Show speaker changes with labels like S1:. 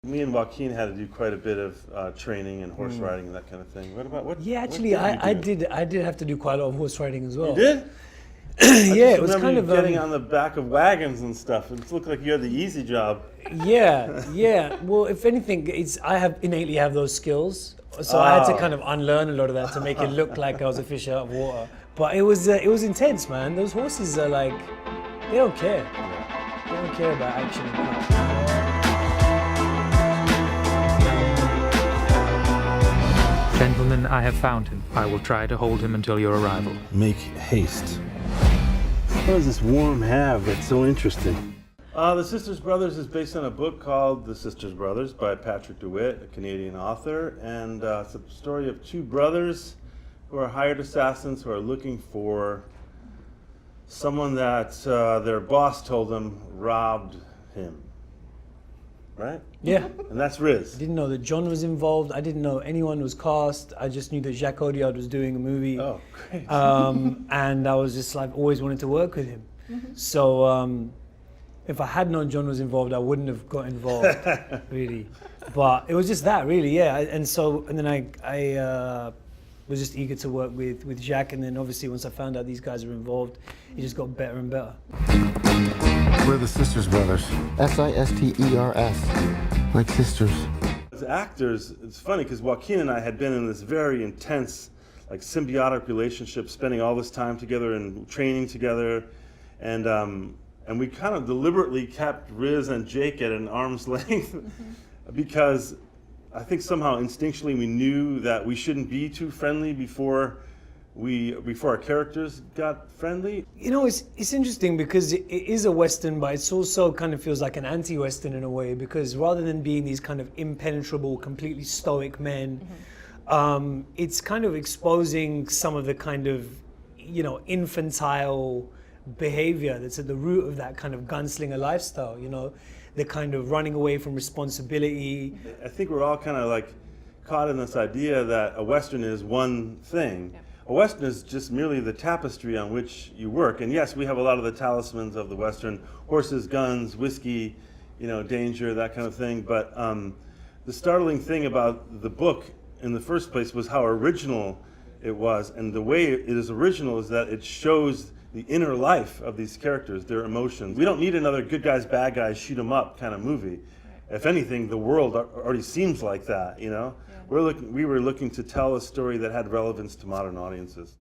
S1: Me and Joaquin had to do quite a bit of training and horse riding and that kind of thing. What about what?
S2: Yeah,
S1: what
S2: actually,
S1: did
S2: I
S1: you do?
S2: did have to do quite a lot of horse riding as well.
S1: You did?
S2: Yeah,
S1: I
S2: it was
S1: just
S2: kind
S1: remember
S2: of
S1: you getting on the back of wagons and stuff. It looked like you had the easy job.
S2: yeah. Well, if anything, I innately have those skills, so I had to kind of unlearn a lot of that to make it look like I was a fish out of water. But it was intense, man. Those horses are like, they don't care. They don't care about action and power.
S3: Gentlemen, I have found him. I will try to hold him until your arrival.
S1: Make haste. What does this worm have that's so interesting? The Sisters Brothers is based on a book called The Sisters Brothers by Patrick DeWitt, a Canadian author. And it's a story of two brothers who are hired assassins who are looking for someone that their boss told them robbed him. Right?
S2: Yeah.
S1: And that's Riz.
S2: I didn't know that John was involved. I didn't know anyone was cast. I just knew that Jacques Audiard was doing a movie.
S1: Oh, great.
S2: And I was just like, always wanted to work with him. So if I had known John was involved, I wouldn't have got involved, really. But it was just that, really, yeah. And then I was just eager to work with Jacques. And then obviously once I found out these guys were involved, it just got better and better.
S4: We're the Sisters Brothers. Sisters. Like sisters.
S1: As actors, it's funny because Joaquin and I had been in this very intense, like symbiotic relationship, spending all this time together and training together, and we kind of deliberately kept Riz and Jake at an arm's length because I think somehow instinctually we knew that we shouldn't be too friendly before our characters got friendly.
S2: You know, it's interesting because it is a Western, but it's also kind of feels like an anti-Western in a way, because rather than being these kind of impenetrable, completely stoic men, it's kind of exposing some of the kind of, infantile behavior that's at the root of that kind of gunslinger lifestyle, the kind of running away from responsibility.
S1: I think we're all kind of like caught in this idea that a Western is one thing. Yeah. A Western is just merely the tapestry on which you work. And yes, we have a lot of the talismans of the Western: horses, guns, whiskey, danger, that kind of thing. But the startling thing about the book in the first place was how original it was. And the way it is original is that it shows the inner life of these characters, their emotions. We don't need another good guys, bad guys, shoot 'em up kind of movie. If anything, the world already seems like that, Yeah. We were looking to tell a story that had relevance to modern audiences.